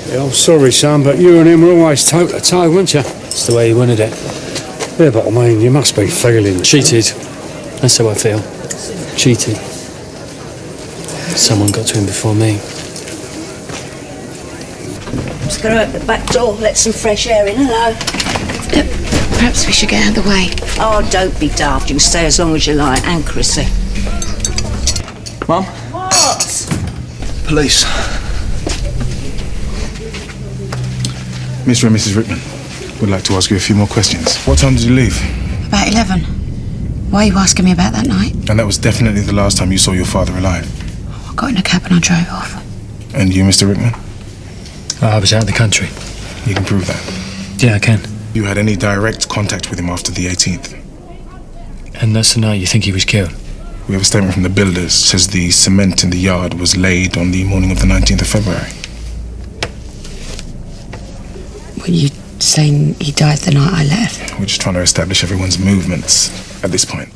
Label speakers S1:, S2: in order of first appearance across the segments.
S1: Yeah, I'm sorry, son, but you and him were always toe to toe, weren't you?
S2: It's the way he wanted it.
S1: Yeah, but I mean, you must be feeling...
S2: Cheated. That's how I feel. Cheated. Someone got to him before me.
S3: I'm just going to open the back door, let some fresh air in. Hello.
S4: Perhaps we should get out of the way.
S3: Oh, don't be daft. You can stay as long as you like. And Chrissy.
S5: Mum?
S3: What?
S5: Police. Mr. and Mrs. Rickman, would like to ask you a few more questions. What time did you leave?
S4: About 11. Why are you asking me about that night?
S5: And that was definitely the last time you saw your father alive.
S4: I got in a cab and I drove off.
S5: And you, Mr. Rickman?
S2: I was out of the country.
S5: You can prove that.
S2: Yeah, I can.
S5: You had any direct contact with him after the 18th?
S2: And that's the night you think he was killed?
S5: We have a statement from the builders. It says the cement in the yard was laid on the morning of the 19th of February.
S4: Were you saying he died the night I left?
S5: We're just trying to establish everyone's movements at this point.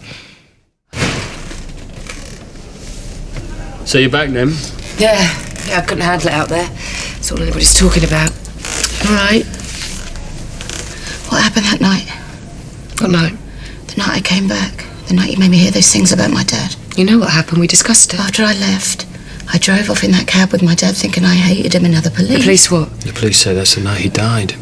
S2: So you're back then?
S6: Yeah, I couldn't handle it out there. That's all anybody's talking about.
S4: All right. What happened that night?
S6: What night?
S4: The night I came back. The night you made me hear those things about my dad.
S6: You know what happened? We discussed it.
S4: After I left, I drove off in that cab with my dad thinking I hated him and other police.
S6: The police what?
S2: The police say that's the night he died.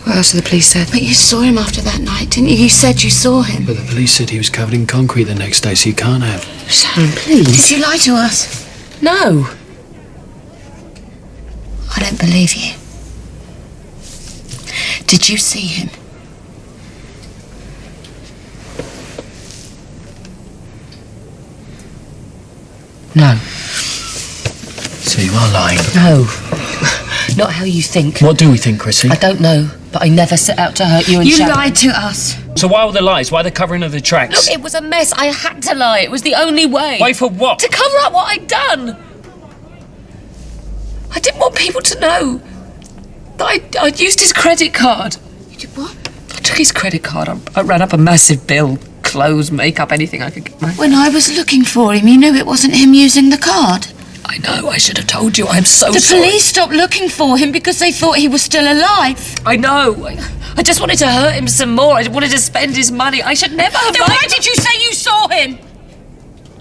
S6: What else have the police said?
S4: But you saw him after that night, didn't you? You said you saw him.
S2: But the police said he was covered in concrete the next day, so you can't have.
S4: Sharon, please. Did you lie to us?
S6: No.
S4: I don't believe you. Did you see him?
S6: No.
S2: So you are lying.
S6: No. Not how you think.
S2: What do we think, Chrissy?
S6: I don't know, but I never set out to hurt you and
S4: You
S6: Sharon.
S4: lied to us.
S2: So why all the lies? Why the covering of the tracks?
S6: Look, it was a mess. I had to lie. It was the only way.
S2: Wait for what?
S6: To cover up what I'd done. I didn't want people to know that I'd used his credit card.
S4: You did what?
S6: I took his credit card. I ran up a massive bill. Clothes, makeup, anything I could get.
S4: When I was looking for him, you knew it wasn't him using the card.
S6: I know, I should have told you. I'm so
S4: The
S6: sorry.
S4: police stopped looking for him because they thought he was still alive.
S6: I know. I just wanted to hurt him some more. I wanted to spend his money. I should never have
S4: Then
S6: lied.
S4: why did you say you saw him?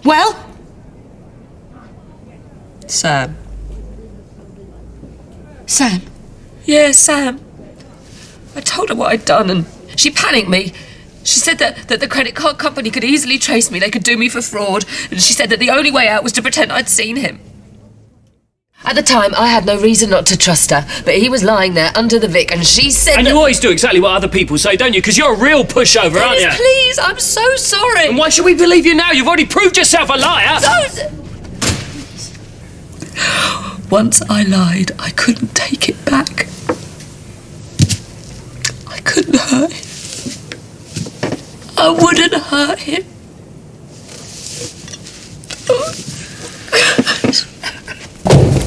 S4: Well?
S6: Sam.
S4: Sam.
S6: Yeah, Sam. I told her what I'd done and she panicked me. She said that the credit card company could easily trace me. They could do me for fraud. And she said that the only way out was to pretend I'd seen him. At the time, I had no reason not to trust her, but he was lying there under the Vic, and she said
S2: And
S6: that...
S2: you always do exactly what other people say, don't you? Because you're a real pushover, aren't you?
S6: Dennis, please, I'm so sorry.
S2: And why should we believe you now? You've already proved yourself a liar.
S6: Once I lied, I couldn't take it back. I couldn't hurt him. I wouldn't hurt him.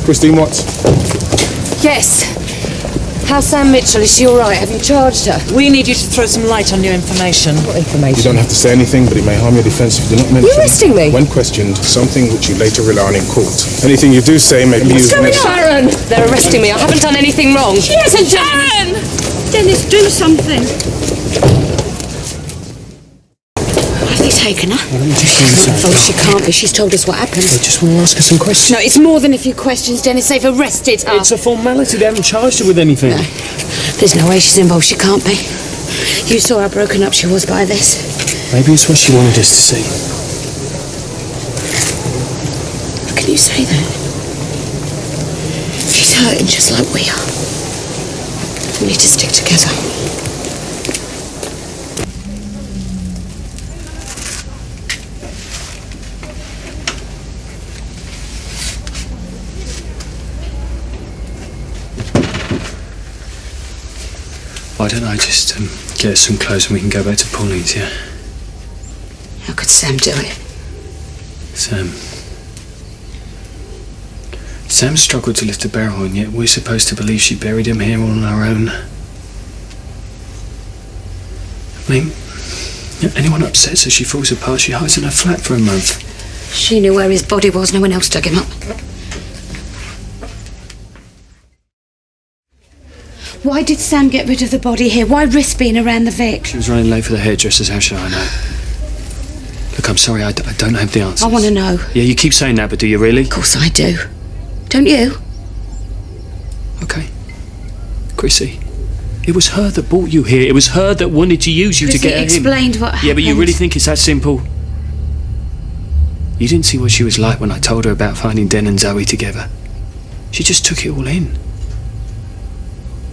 S5: Christine Watts.
S6: Yes. How's Sam Mitchell? Is she all right? Have you charged her?
S7: We need you to throw some light on your information.
S6: What
S5: You
S6: information?
S5: don't have to say anything, but it may harm your defence if you do not mention...
S6: You arresting me?
S5: When questioned, something which you later rely on in court. Anything you do say may be used...
S6: Sharon! They're arresting me. I haven't done anything wrong.
S4: She hasn't done.
S6: Sharon!
S4: Dennis, do something. Have they taken her?
S2: Oh,
S4: she can't be. She's told us what happened.
S2: I just want to ask her some questions.
S4: No, it's more than a few questions, Dennis. They've arrested her.
S2: It's a formality. They haven't charged her with anything.
S4: No, there's no way she's involved. She can't be. You saw how broken up she was by this.
S2: Maybe it's what she wanted us to see.
S4: How can you say that? She's hurting just like we are. We need to stick together.
S2: Why don't I just get us some clothes and we can go back to Pauline's, yeah?
S4: How could Sam do it?
S2: Sam struggled to lift a barrel, and yet we're supposed to believe she buried him here all on her own. I mean, anyone upsets her, she falls apart, she hides in her flat for a month.
S4: She knew where his body was. No one else dug him up. Why did Sam get rid of the body here? Why risk being around the Vic?
S2: She was running late for the hairdressers. How should I know? Look, I'm sorry, I don't have the answers.
S4: I want to know.
S2: Yeah, you keep saying that, but do you really?
S4: Of course I do. Don't you?
S2: Okay. Chrissy, it was her that brought you here. It was her that wanted to use you to get at him.
S4: Explained what happened.
S2: Yeah, but you really think it's that simple? You didn't see what she was like when I told her about finding Den and Zoe together. She just took it all in.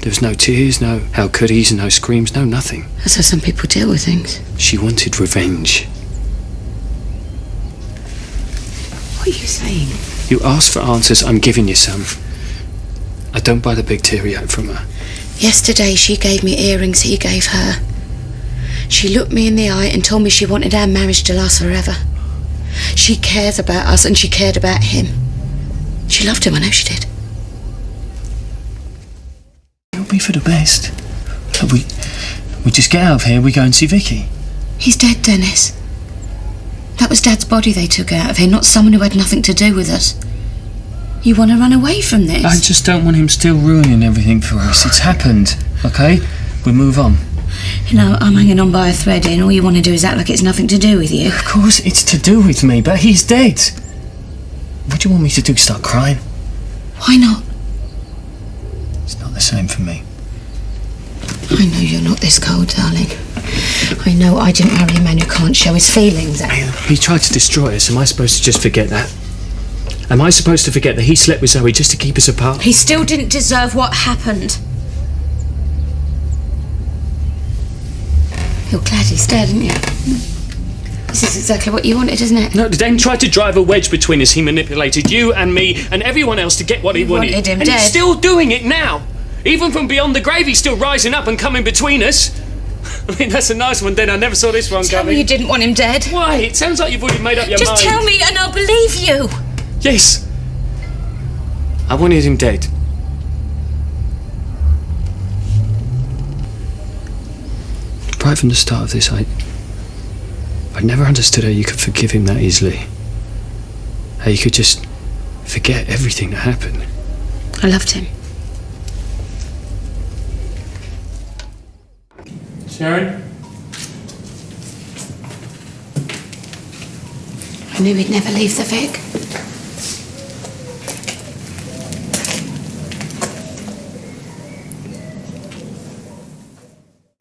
S2: There was no tears, no how could-hes, no screams, no nothing.
S4: That's how some people deal with things.
S2: She wanted revenge.
S4: What are you saying?
S2: You asked for answers, I'm giving you some. I don't buy the big teary-eyed from her.
S4: Yesterday she gave me earrings he gave her. She looked me in the eye and told me she wanted our marriage to last forever. She cares about us and she cared about him. She loved him, I know she did.
S2: It'll be for the best. We just get out of here, we go and see Vicky.
S4: He's dead, Dennis. That was Dad's body they took out of here, not someone who had nothing to do with us. You want to run away from this?
S2: I just don't want him still ruining everything for us. It's happened, okay? We move on.
S4: You know, I'm hanging on by a thread here, and all you want to do is act like it's nothing to do with you.
S2: Of course it's to do with me, but he's dead. What do you want me to do, start crying?
S4: Why not?
S2: It's not the same for me.
S4: I know you're not this cold, darling. I know I didn't marry a man who can't show his feelings.
S2: He tried to destroy us. Am I supposed to just forget that? Am I supposed to forget that he slept with Zoe just to keep us apart?
S4: He still didn't deserve what happened. You're glad he's dead, aren't you? This is exactly what you wanted, isn't it?
S2: No, Dan tried to drive a wedge between us. He manipulated you and me and everyone else to get what he wanted.
S4: Wanted him
S2: and
S4: dead.
S2: he's still doing it now. Even from beyond the grave, he's still rising up and coming between us. I mean, that's a nice one, Dan. I never saw this one
S4: Tell
S2: coming.
S4: me you didn't want him dead.
S2: Why? It sounds like you've already made up your mind.
S4: Just tell me and I'll believe you.
S2: Yes. I wanted him dead. Right from the start of this, I never understood how you could forgive him that easily. How you could just forget everything that happened.
S4: I loved him.
S2: Sharon?
S4: I knew he'd never leave the Vic.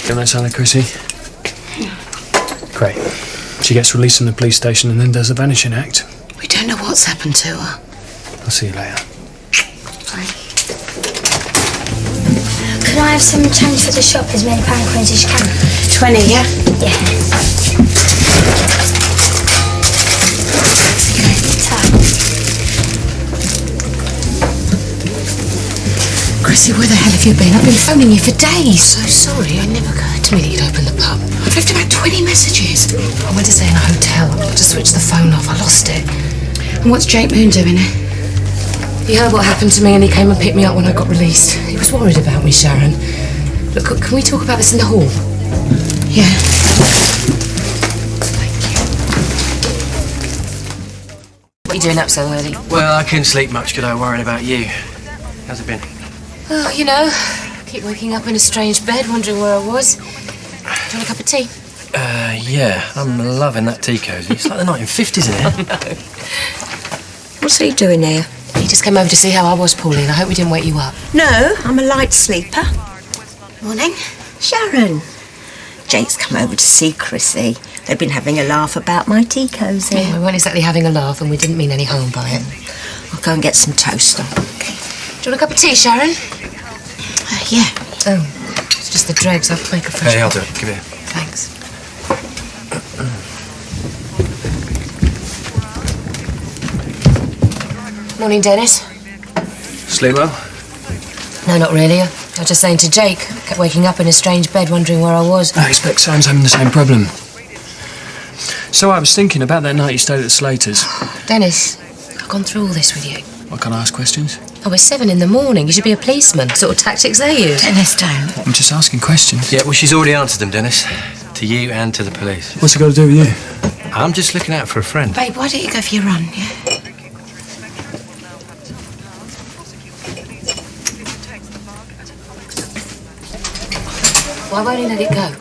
S2: Get that sign of Chrissy? Great. She gets released from the police station and then does a vanishing act.
S4: We don't know what's happened to her.
S2: I'll see you later.
S4: Bye.
S8: Can I have some change for the shop, as many pound coins as you can?
S4: 20, yeah?
S8: Yeah.
S4: Chrissy, where the hell have you been? I've been phoning you for days. So sorry, it never occurred to me that you'd open the pub. I've left about 20 messages. I went to stay in a hotel. I had to switch the phone off. I lost it. And what's Jake Moon doing here? He heard what happened to me and he came and picked me up when I got released. He was worried about me, Sharon. Look, can we talk about this in the hall? Yeah. Thank you. What are you doing up so early?
S9: Well, I couldn't sleep much because I was worried about you. How's it been?
S4: Oh, you know, keep waking up in a strange bed, wondering where I was. Do you want a cup of tea?
S9: Yeah, I'm loving that tea cosy. It's like the 1950s in here.
S3: What's he doing here?
S4: He just came over to see how I was, Pauline. I hope we didn't wake you up.
S3: No, I'm a light sleeper.
S4: Morning.
S3: Sharon. Jake's come over to see Chrissy. They've been having a laugh about my tea cosy.
S4: Yeah, we weren't exactly having a laugh and we didn't mean any harm by it.
S3: I'll go and get some toast on.
S4: Okay. Do you want a cup of tea, Sharon? Yeah. Oh, it's just the dregs. I'll make a fresh
S9: Hey, I'll
S4: one.
S9: do it. Give it here.
S4: Thanks. Morning, Dennis.
S2: Sleep well?
S4: No, not really. I was just saying to Jake. Kept waking up in a strange bed, wondering where I was.
S2: I expect Sam's having the same problem. So I was thinking about that night you stayed at the Slaters.
S4: Dennis, I've gone through all this with you.
S2: What, can I ask questions?
S4: Oh, it's 7 in the morning. You should be a policeman. What sort of tactics they use? Dennis, don't.
S2: I'm just asking questions.
S9: Yeah, well, she's already answered them, Dennis. To you and to the police.
S2: What's it got to do with you?
S9: I'm just looking out for a friend.
S4: Babe, why don't you go for your run, yeah? Why won't he let it go?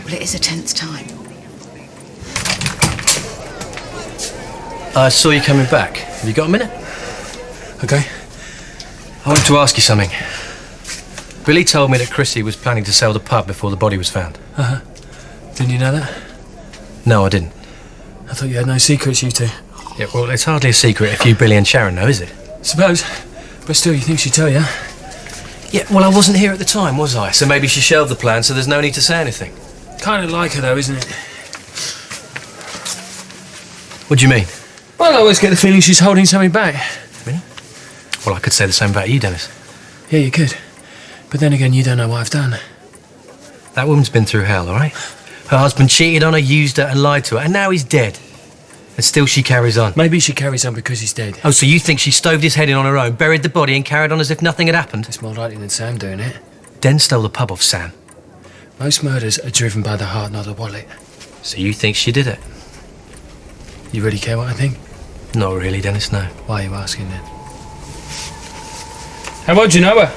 S4: Well, it is a tense time.
S9: I saw you coming back. Have you got a minute?
S2: Okay.
S9: I wanted to ask you something. Billy told me that Chrissy was planning to sell the pub before the body was found.
S2: Uh-huh. Didn't you know that?
S9: No, I didn't.
S2: I thought you had no secrets, you two.
S9: Yeah, well, it's hardly a secret if you, Billy and Sharon know, is it?
S2: Suppose. But still, you think she'd tell you?
S9: Yeah, well, I wasn't here at the time, was I? So maybe she shelved the plan, so there's no need to say anything.
S2: Kind of like her, though, isn't it?
S9: What do you mean?
S2: Well, I always get the feeling she's holding something back.
S9: Really? Well, I could say the same about you, Dennis.
S2: Yeah, you could. But then again, you don't know what I've done.
S9: That woman's been through hell, all right? Her husband cheated on her, used her, and lied to her, and now he's dead. And still she carries on.
S2: Maybe she carries on because he's dead.
S9: Oh, so you think she stoved his head in on her own, buried the body, and carried on as if nothing had happened?
S2: It's more likely than Sam doing it.
S9: Den stole the pub off Sam.
S2: Most murders are driven by the heart, not the wallet.
S9: So you think she did it?
S2: You really care what I think?
S9: Not really, Dennis, no.
S2: Why are you asking then? How well do you know her?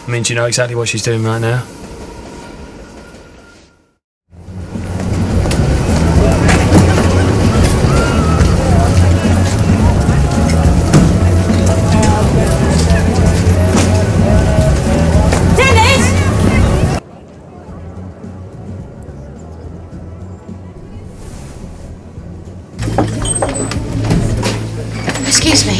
S2: I mean, do you know exactly what she's doing right now?
S4: Excuse me.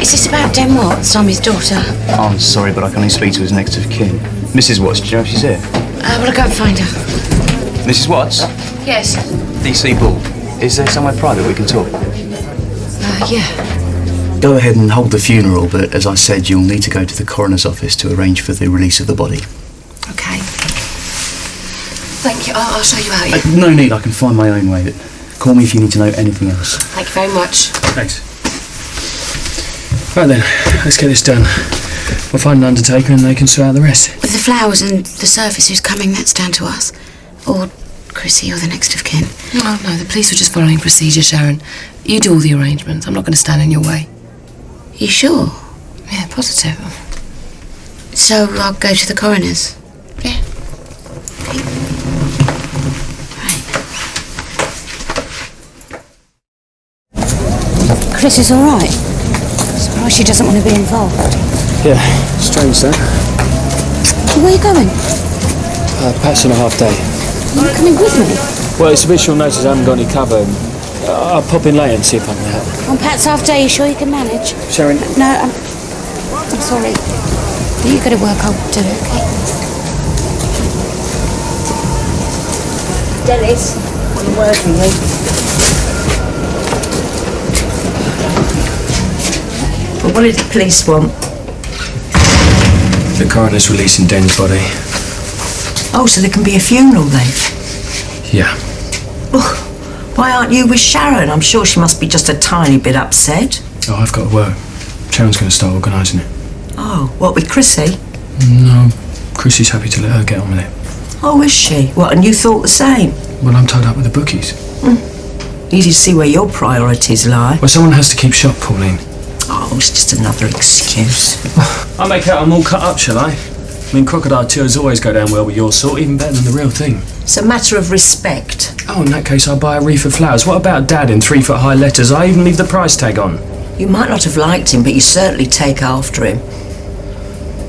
S4: Is this about Den Watts? I'm his daughter.
S10: Oh, I'm sorry, but I can only speak to his next of kin. Mrs. Watts, do you know if she's here?
S4: Will I go and find her?
S10: Mrs. Watts?
S4: Yes.
S10: DC Ball. Is there somewhere private we can talk?
S4: Yeah.
S10: Go ahead and hold the funeral, but as I said, you'll need to go to the coroner's office to arrange for the release of the body.
S4: Okay. Thank you. I'll show you out. Yeah.
S10: No need, I can find my own way. Call me if you need to know anything else.
S4: Thank you very much.
S2: Thanks. Right then, let's get this done. We'll find an undertaker and they can sort out the rest.
S4: With the flowers and the service who's coming, that's down to us. Or Chrissy or the next of kin.
S7: Oh, no, the police were just following procedure, Sharon. You do all the arrangements. I'm not going to stand in your way.
S4: You sure?
S7: Yeah, positive.
S4: So I'll go to the coroner's?
S7: Yeah.
S8: Chris is all right. Surprised she doesn't want to be involved.
S1: Yeah, strange that.
S8: Where are you going?
S1: Pat's on a half day.
S8: Are you coming with me?
S1: Well, it's a bit short notice, I haven't got any cover. I'll pop in later and see if I can help.
S8: On Pat's half day, you sure you can manage?
S1: Sharon?
S8: No, I'm sorry. You got to work, I'll do it, okay?
S3: Dennis, I'm working with. But what did the police want?
S2: The coroner's releasing Den's body.
S3: Oh, so there can be a funeral then?
S2: Yeah.
S3: Oh, why aren't you with Sharon? I'm sure she must be just a tiny bit upset.
S2: Oh, I've got to work. Sharon's going to start organising it.
S3: Oh, what, with Chrissy?
S2: No, Chrissy's happy to let her get on with it.
S3: Oh, is she? What, and you thought the same?
S2: Well, I'm tied up with the bookies.
S3: You need to see where your priorities lie.
S2: Well, someone has to keep shop, Pauline.
S3: Oh, it's just another excuse.
S2: I'll make out I'm all cut up, shall I? I mean, crocodile tours always go down well with your sort, even better than the real thing.
S3: It's a matter of respect.
S2: Oh, in that case, I'll buy a wreath of flowers. What about Dad in 3-foot-high letters? I even leave the price tag on.
S3: You might not have liked him, but you certainly take after him.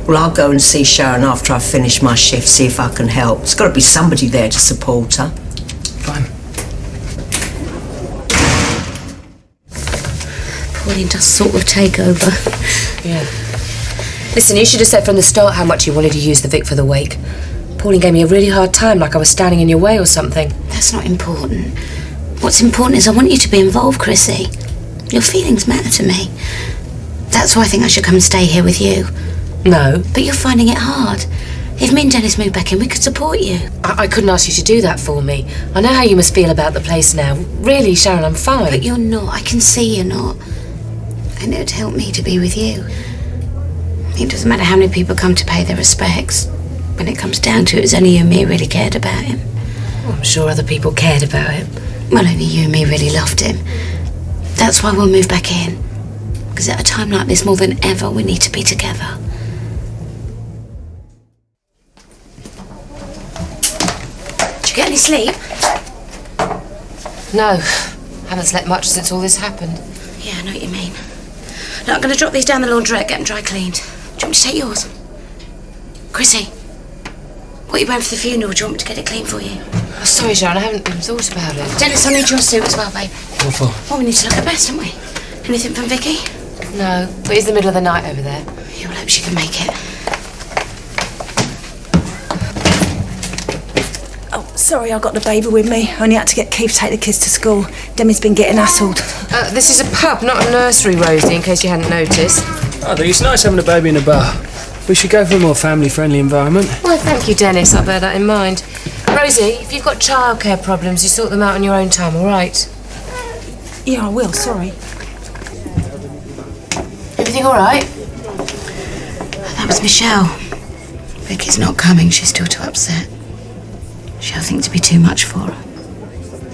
S3: Well, I'll go and see Sharon after I've finished my shift, see if I can help. There's got to be somebody there to support her.
S2: Fine.
S4: Pauline does sort of take over.
S7: Yeah. Listen, you should have said from the start how much you wanted to use the Vic for the wake. Pauline gave me a really hard time, like I was standing in your way or something.
S4: That's not important. What's important is I want you to be involved, Chrissy. Your feelings matter to me. That's why I think I should come and stay here with you.
S7: No.
S4: But you're finding it hard. If me and Dennis move back in, we could support you.
S7: I couldn't ask you to do that for me. I know how you must feel about the place now. Really, Sharon, I'm fine.
S4: But you're not. I can see you're not. And it would help me to be with you. It doesn't matter how many people come to pay their respects. When it comes down to it, it's only you and me who really cared about him.
S7: Well, I'm sure other people cared about him.
S4: Well, only you and me really loved him. That's why we'll move back in. Because at a time like this, more than ever, we need to be together. any sleep?
S7: No. Haven't slept much since all this happened.
S4: Yeah, I know what you mean. Now, I'm going to drop these down the laundrette, get them dry cleaned. Do you want me to take yours? Chrissy, what are you wearing for the funeral? Do you want me to get it clean for you?
S7: Oh, sorry, Sharon, I haven't even thought about it.
S4: Dennis, I need your suit as well, babe.
S2: What for?
S4: Well, we need to look our best, don't we? Anything from Vicky?
S7: No, but it's the middle of the night over there.
S4: Yeah, well, I hope she can make it.
S8: Oh, sorry, I got the baby with me. Only had to get Keith to take the kids to school. Demi's been getting hassled.
S7: This is a pub, not a nursery, Rosie, in case you hadn't noticed.
S2: Oh, it's nice having a baby in a bar. We should go for a more family-friendly environment.
S7: Well, thank you, Dennis. I'll bear that in mind. Rosie, if you've got childcare problems, you sort them out on your own time, all right?
S8: Yeah, I will, sorry.
S7: Everything all right?
S4: That was Michelle. Vicky's not coming. She's still too upset. She'll think to be too much for her.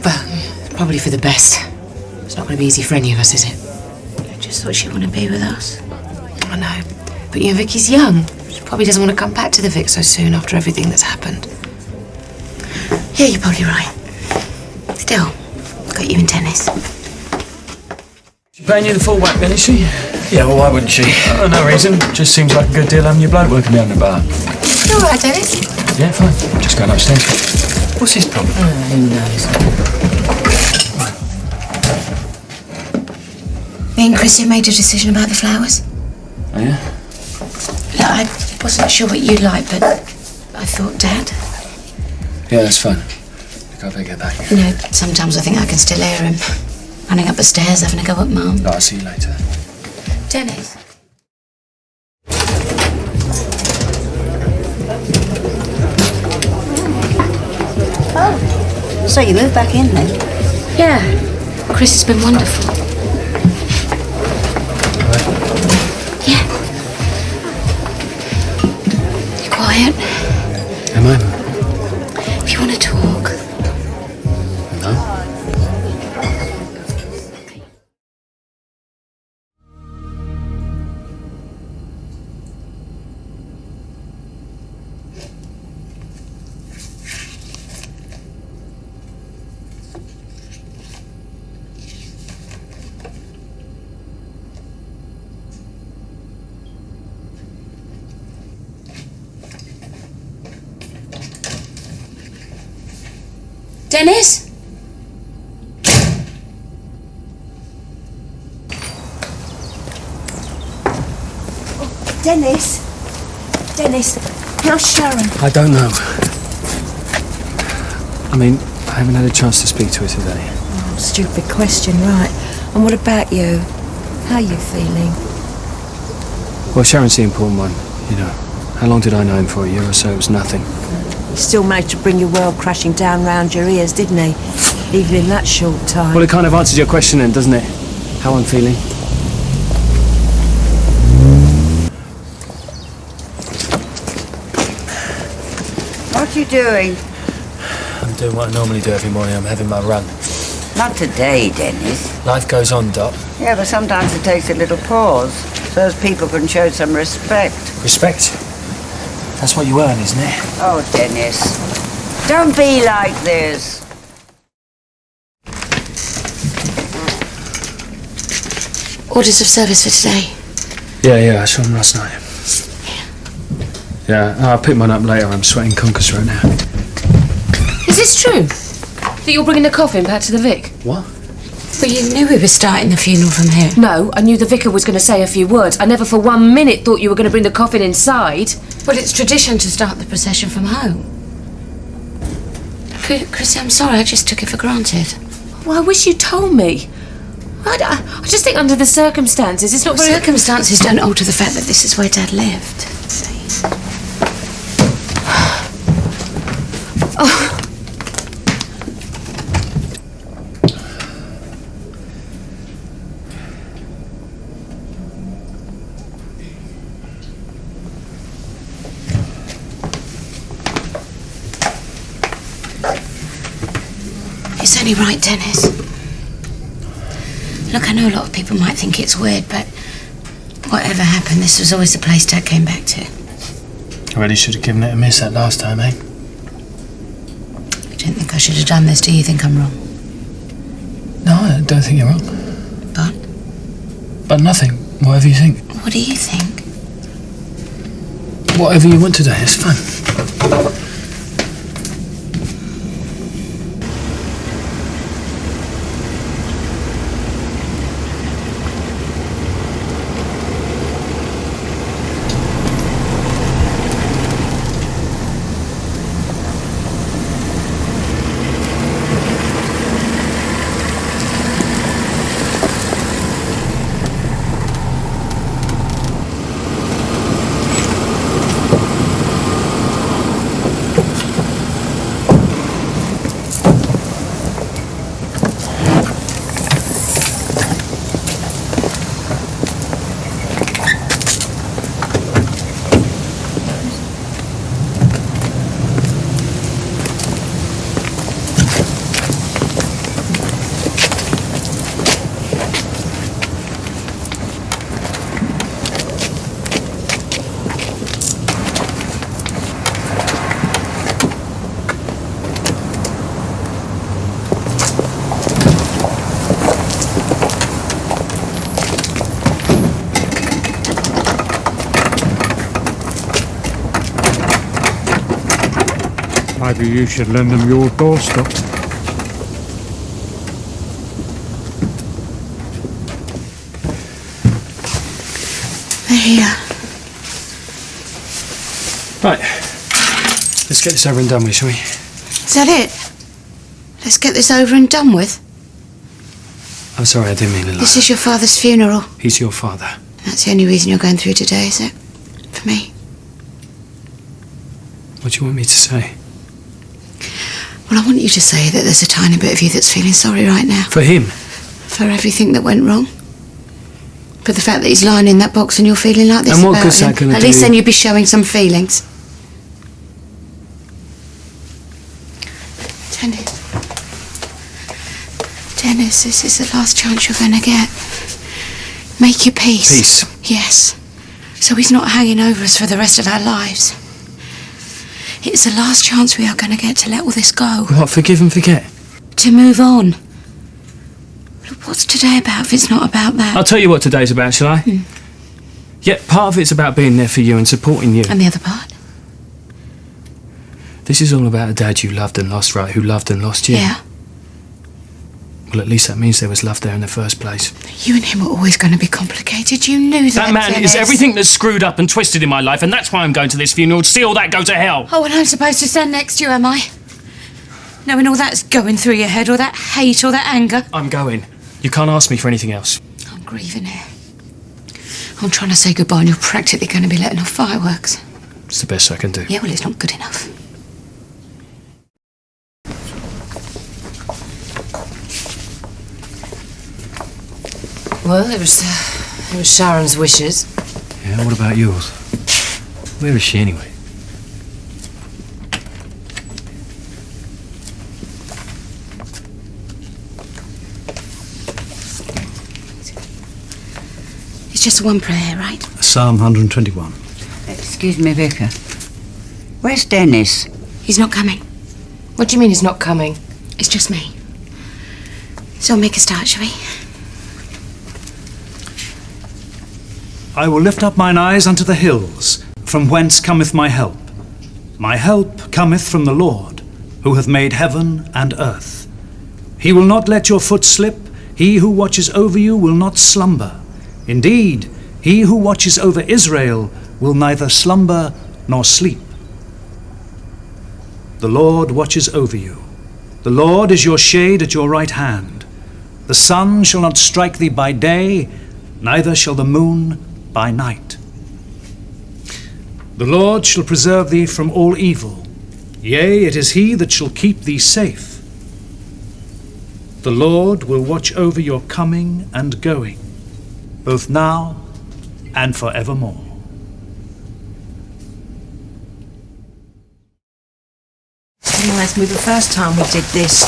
S7: Well, it's probably for the best. It's not going to be easy for any of us, is it?
S4: I just thought she'd want to be with us.
S7: I know. But, you know, Vicky's young. She probably doesn't want to come back to the Vic so soon after everything that's happened.
S4: Yeah, you're probably right. Still, got you and Dennis.
S2: She's paying you the full whack then, is she?
S1: Yeah, well, why wouldn't she?
S2: No reason. Just seems like a good deal having your bloke working down the bar.
S4: You all right, Dennis?
S2: Yeah, fine. Just going upstairs. What's his problem?
S7: Who knows?
S4: Me and Chrissy made a decision about the flowers.
S2: Oh, yeah?
S4: Look, I wasn't sure what you'd like, but I thought Dad.
S2: Yeah, that's fine. I better get back.
S4: You know, sometimes I think I can still hear him running up the stairs, having a go at Mum.
S2: I'll see you later.
S4: Dennis.
S8: Oh, so you moved back in then?
S4: Yeah, Chris has been wonderful. Yeah. You quiet?
S2: Am I?
S4: If you want to talk.
S2: No.
S4: Dennis?
S8: Dennis? Dennis, how's Sharon?
S2: I don't know. I mean, I haven't had a chance to speak to her today.
S8: Oh, stupid question, right. And what about you? How are you feeling?
S2: Well, Sharon's the important one, you know. How long did I know him for? A year or so? It was nothing.
S8: He still managed to bring your world crashing down round your ears, didn't he? Even in that short time.
S2: Well, it kind of answers your question then, doesn't it? How I'm feeling.
S11: What are you doing?
S2: I'm doing what I normally do every morning. I'm having my run.
S11: Not today, Dennis.
S2: Life goes on, Doc.
S11: Yeah, but sometimes it takes a little pause so as people can show some respect.
S2: Respect? That's what you earn, isn't it?
S11: Oh, Dennis. Don't be like this.
S4: Orders of service for today.
S2: Yeah, I saw him last night. Yeah, I'll pick mine up later. I'm sweating conkers right now.
S7: Is this true? That you're bringing the coffin back to the Vic?
S2: What?
S4: Well, you knew we were starting the funeral from here.
S7: No, I knew the vicar was going to say a few words. I never for 1 minute thought you were going to bring the coffin inside.
S4: Well, it's tradition to start the procession from home. Chrissy, I'm sorry, I just took it for granted.
S7: Well, I wish you told me. I just think under the circumstances, it's not very...
S4: Circumstances don't alter the fact that this is where Dad lived.
S7: Oh.
S4: It's only right, Dennis. Look, I know a lot of people might think it's weird, but whatever happened, this was always the place Dad came back to.
S2: I really should have given it a miss that last time, eh?
S4: I don't think I should have done this. Do you think I'm wrong?
S2: No, I don't think you're wrong. But nothing. Whatever you think.
S4: What do you think?
S2: Whatever you want today, it's fun.
S12: Maybe you should lend them your doorstop.
S4: They're here.
S2: Right. Let's get this over and done with, shall we?
S4: Is that it? Let's get this over and done with.
S2: I'm sorry, I didn't mean to lie.
S4: This is your father's funeral.
S2: He's your father.
S4: That's the only reason you're going through today, is it? For me?
S2: What do you want me to say?
S4: Well, I want you to say that there's a tiny bit of you that's feeling sorry right now.
S2: For him?
S4: For everything that went wrong. For the fact that he's lying in that box and you're feeling like this
S2: and what
S4: about
S2: good's
S4: him.
S2: that going to do?
S4: At least then you'd be showing some feelings. Dennis, this is the last chance you're going to get. Make your peace.
S2: Peace?
S4: Yes. So he's not hanging over us for the rest of our lives. It's the last chance we are going to get to let all this go.
S2: What, forgive and forget?
S4: To move on. What's today about if it's not about that?
S2: I'll tell you what today's about, shall I? Yeah, part of it's about being there for you and supporting you.
S4: And the other part?
S2: This is all about a dad you loved and lost, right? Who loved and lost you.
S4: Yeah.
S2: Well, at least that means there was love there in the first place.
S4: You and him were always going to be complicated. You knew that.
S2: That man
S4: Dennis.
S2: is everything that's screwed up and twisted in my life, and that's why I'm going to this funeral, to see all that go to hell.
S4: Oh, and I'm supposed to stand next to you, am I? Knowing all that's going through your head, all that hate, all that anger.
S2: I'm going. You can't ask me for anything else.
S4: I'm grieving here. I'm trying to say goodbye and you're practically going to be letting off fireworks.
S2: It's the best I can do.
S4: Yeah, well, it's not good enough.
S7: Well, it was Sharon's wishes.
S9: Yeah, what about yours? Where is she anyway?
S4: It's just one prayer, right?
S12: Psalm 121.
S11: Excuse me, Vicar. Where's Dennis?
S4: He's not coming.
S7: What do you mean he's not coming?
S4: It's just me. So make a start, shall we?
S12: I will lift up mine eyes unto the hills, from whence cometh my help. My help cometh from the Lord, who hath made heaven and earth. He will not let your foot slip. He who watches over you will not slumber. Indeed, he who watches over Israel will neither slumber nor sleep. The Lord watches over you. The Lord is your shade at your right hand. The sun shall not strike thee by day, neither shall the moon by night. The Lord shall preserve thee from all evil. Yea, it is he that shall keep thee safe. The Lord will watch over your coming and going, both now and forevermore.
S8: Reminds me, the first time we did this,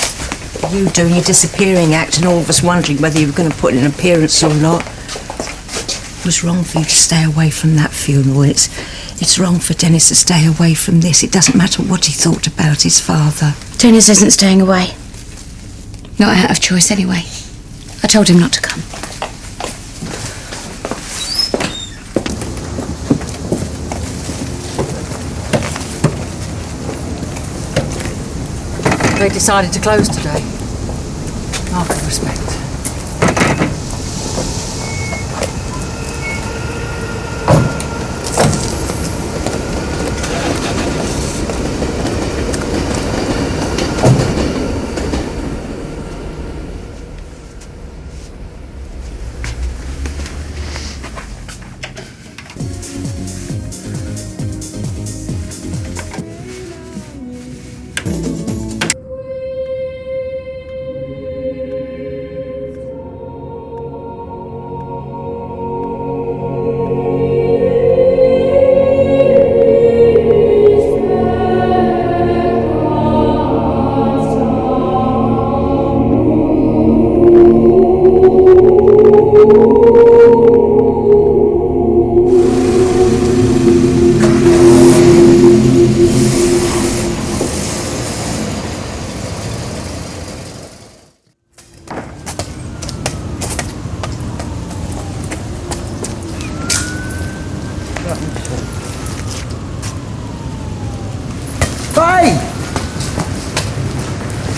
S8: you doing your disappearing act and all of us wondering whether you were going to put in an appearance or not. It was wrong for you to stay away from that funeral. It's It's wrong for Dennis to stay away from this. It doesn't matter what he thought about his father.
S4: Dennis isn't staying away. Not out of choice, anyway. I told him not to come.
S8: They decided to close today. Mark of respect.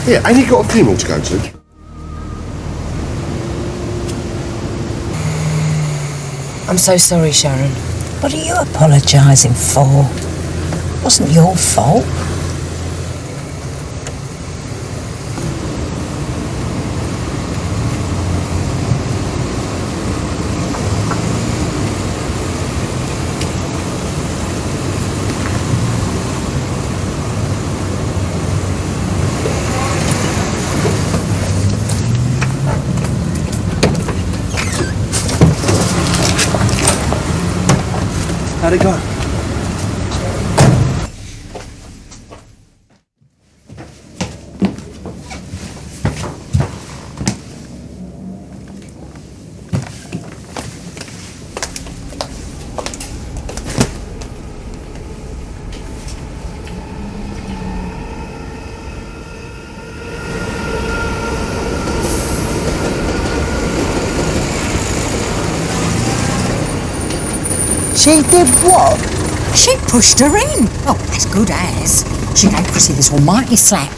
S13: Yeah, ain't you got a funeral to go to?
S7: I'm so sorry, Sharon.
S8: What are you apologising for? It wasn't your fault.
S13: How'd it go?
S8: She did what? She pushed her in. Oh, as good as. She gave Chrissy this almighty slap.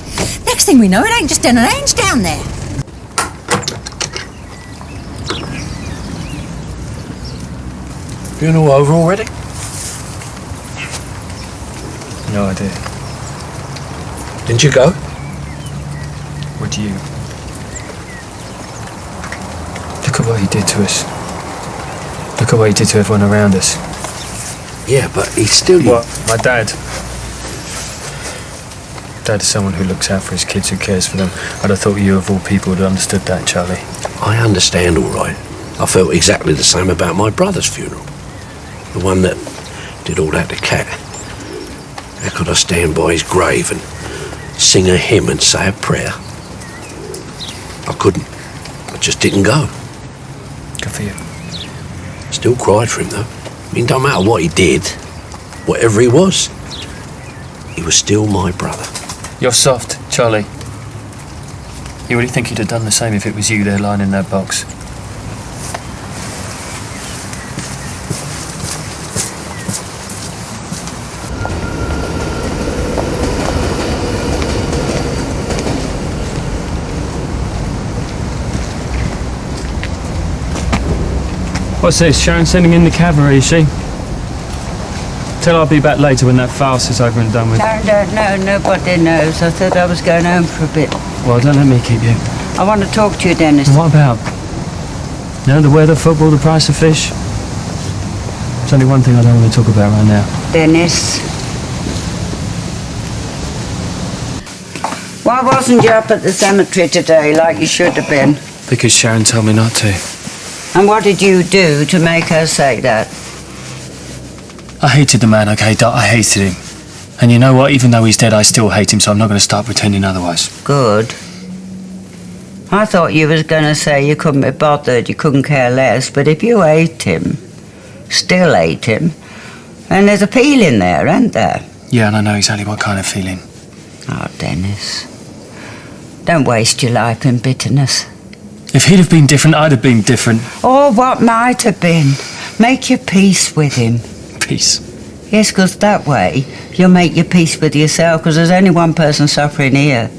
S8: Next thing we know, it ain't just an inch down there.
S9: Funeral over already?
S2: No idea.
S9: Didn't you go?
S2: Would you? Look at what he did to us. Look at what he did to everyone around us.
S9: Yeah, but he's still...
S2: What? My dad? Dad is someone who looks out for his kids, who cares for them. I'd have thought you of all people would have understood that, Charlie.
S14: I understand, all right. I felt exactly the same about my brother's funeral. The one that did all that to Cat. How could I stand by his grave and sing a hymn and say a prayer? I couldn't. I just didn't go.
S2: Good for you.
S14: Still cried for him, though. I mean, don't matter what he did, whatever he was still my brother.
S2: You're soft, Charlie. You really think he'd have done the same if it was you there lying in that box? What's this? Sharon sending in the cavalry, is she? Tell her I'll be back later when that farce is over and done with.
S11: Sharon don't know, nobody knows. I said I was going home for a bit.
S2: Well, don't let me keep you.
S11: I want to talk to you, Dennis.
S2: What about? No, the weather, football, the price of fish? There's only one thing I don't want to talk about right now.
S11: Dennis. Why wasn't you up at the cemetery today like you should have been?
S2: Because Sharon told me not to.
S11: And what did you do to make her say that?
S2: I hated the man, okay, Dot? I hated him. And you know what? Even though he's dead, I still hate him, so I'm not going to start pretending otherwise.
S11: Good. I thought you was going to say you couldn't be bothered, you couldn't care less, but if you hate him, still hate him, And there's appeal in there, ain't there?
S2: Yeah, and I know exactly what kind of feeling.
S11: Oh, Dennis. Don't waste your life in bitterness.
S2: If he'd have been different, I'd have been different.
S11: Or what might have been. Make your peace with him.
S2: Peace?
S11: Yes, because that way you'll make your peace with yourself, because there's only one person suffering here,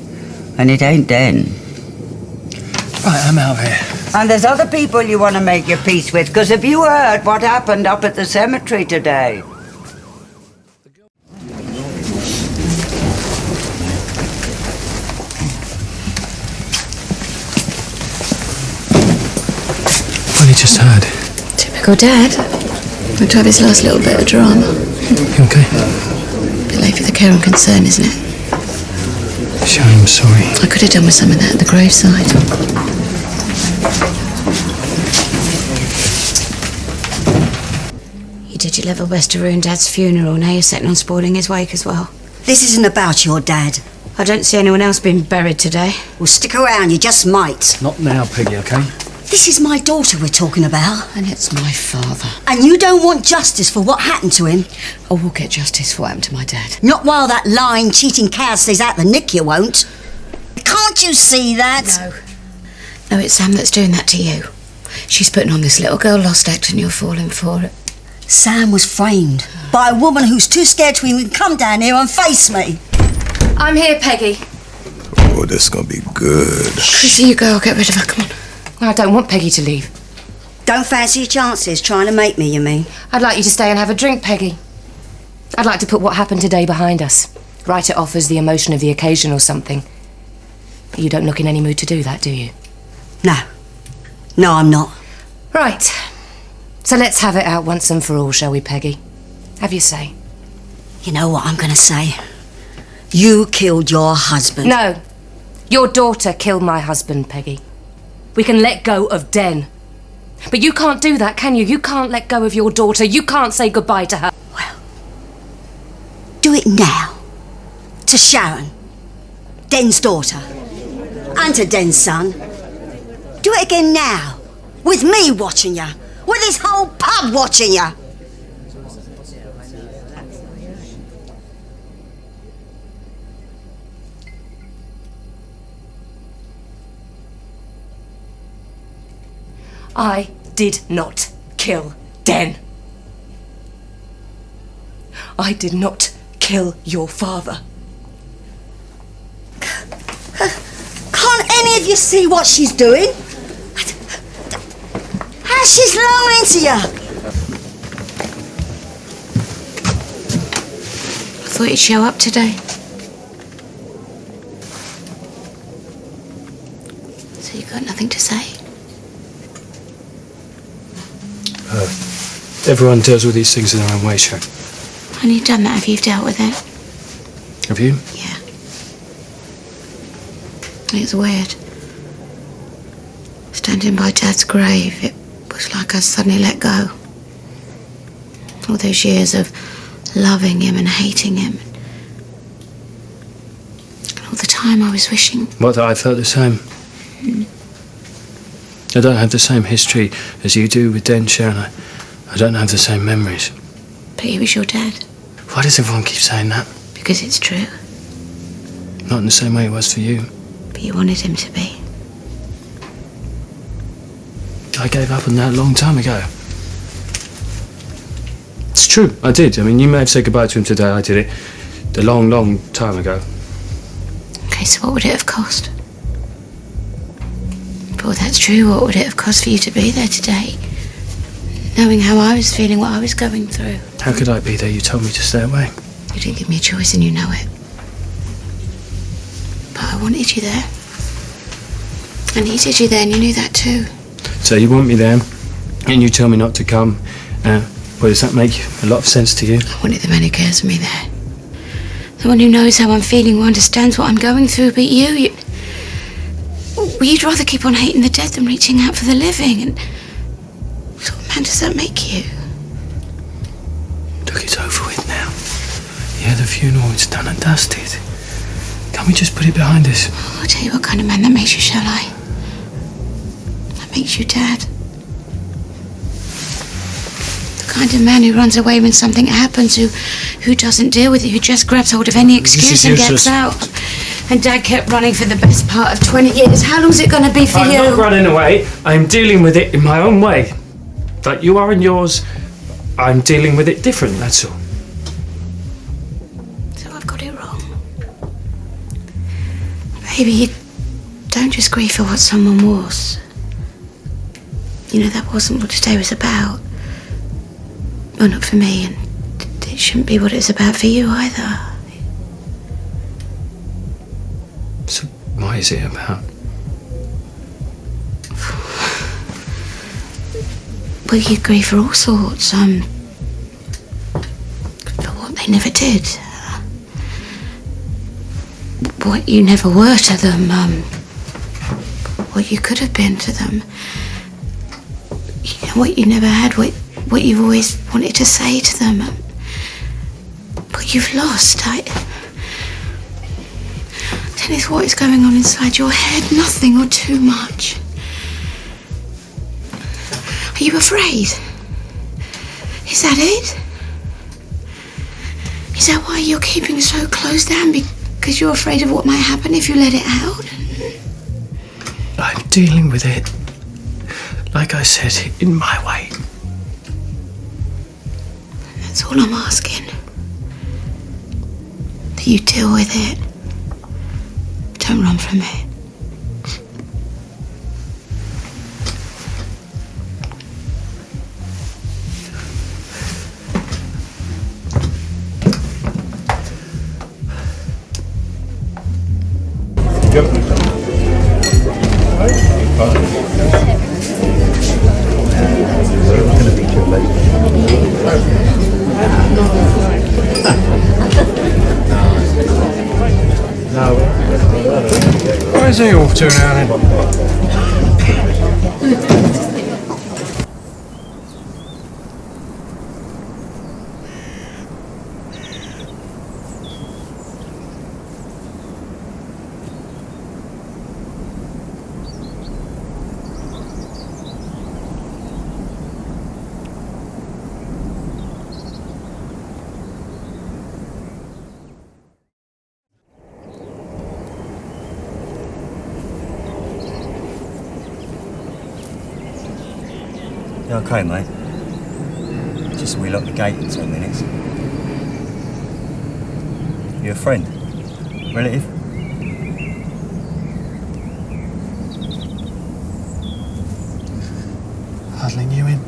S11: and it ain't Den.
S2: Right, I'm out here.
S11: And there's other people you want to make your peace with, because have you heard what happened up at the cemetery today?
S2: Only just heard.
S4: Typical Dad. We'll have his last little bit of drama.
S2: You okay?
S4: Bit late for the care and concern, isn't it?
S2: Sharon, I'm sorry.
S4: I could have done with some of that at the graveside. You did your level best to ruin Dad's funeral. Now you're setting on spoiling his wake as well.
S8: This isn't about your dad.
S4: I don't see anyone else being buried today.
S8: Well, stick around, you just might.
S2: Not now, Peggy, okay?
S8: This is my daughter we're talking about.
S4: And it's my father.
S8: And you don't want justice for what happened to him?
S4: Oh, we'll get justice for what happened to my dad.
S8: Not while that lying, cheating cow stays out the nick, you won't. Can't you see that?
S4: No, it's Sam that's doing that to you. She's putting on this little girl lost act and you're falling for it.
S8: Sam was framed by a woman who's too scared to even come down here and face me.
S7: I'm here, Peggy.
S15: Oh, this is gonna be good.
S4: Chrissy, you go, I'll get rid of her, come on.
S7: I don't want Peggy to leave.
S8: Don't fancy your chances trying to make me, you mean?
S7: I'd like you to stay and have a drink, Peggy. I'd like to put what happened today behind us. Write it off as the emotion of the occasion or something. But you don't look in any mood to do that, do you?
S8: No. No, I'm not.
S7: Right. So let's have it out once and for all, shall we, Peggy? Have your say.
S8: You know what I'm going to say? You killed your husband.
S7: No. Your daughter killed my husband, Peggy. We can let go of Den. But you can't do that, can you? You can't let go of your daughter. You can't say goodbye to her.
S8: Well, do it now. To Sharon, Den's daughter, and to Den's son. Do it again now. With me watching you. With this whole pub watching you.
S7: I did not kill Den. I did not kill your father.
S8: Can't any of you see what she's doing? How she's lying to you.
S4: I thought you'd show up today. So you got nothing to say?
S2: Everyone deals with these things in their own way, Sharon.
S4: And you've done that, have you? You've dealt with it?
S2: Have you?
S4: Yeah. It's weird. Standing by Dad's grave, it was like I suddenly let go. All those years of loving him and hating him. And all the time I was wishing...
S2: What, that I felt the same? I don't have the same history as you do with Den, Sharon. I don't have the same memories.
S4: But he was your dad.
S2: Why does everyone keep saying that?
S4: Because it's true.
S2: Not in the same way it was for you.
S4: But you wanted him to be.
S2: I gave up on that a long time ago. It's true, I did. I mean, you may have said goodbye to him today. I did it a long, long time ago.
S4: Okay, so what would it have cost? But that's true, what would it have cost for you to be there today? Knowing how I was feeling, what I was going through.
S2: How could I be there? You told me to stay away.
S4: You didn't give me a choice and you know it. But I wanted you there. I needed you there and you knew that too.
S2: So you want me there, and you tell me not to come. Well, does that make a lot of sense to you?
S4: I wanted the man who cares for me there. The one who knows how I'm feeling, who understands what I'm going through. But you... Well, you'd rather keep on hating the dead than reaching out for the living. And what sort of man does that make you?
S2: Look, it's over with now. Yeah, the funeral, it's done and dusted. Can't we just put it behind us?
S4: Oh, I'll tell you what kind of man that makes you, shall I? That makes you Dad. The kind of man who runs away when something happens, who doesn't deal with it, who just grabs hold of any excuse and gets out. And Dad kept running for the best part of 20 years. How long's it going to be for you?
S2: I'm not running away. I'm dealing with it in my own way. Like you are in yours, I'm dealing with it different, that's all.
S4: So I've got it wrong. Maybe you don't just grieve for what someone was. You know, that wasn't what today was about. Well, not for me, and it shouldn't be what it's about for you either.
S2: So what is it about?
S4: Well, you grieve for all sorts, for what they never did. What you never were to them, what you could have been to them. You know, what you never had, what you've always wanted to say to them. What you've lost, Dennis, what is going on inside your head? Nothing or too much? Are you afraid? Is that it? Is that why you're keeping so close down? Because you're afraid of what might happen if you let it out?
S2: I'm dealing with it, like I said, in my way.
S4: That's all I'm asking. That you deal with it. Don't run from it.
S9: Where's he off to now then?
S16: Yeah, okay, mate. Just we lock the gate in 10 minutes. You a friend? Relative?
S2: Huddling you in.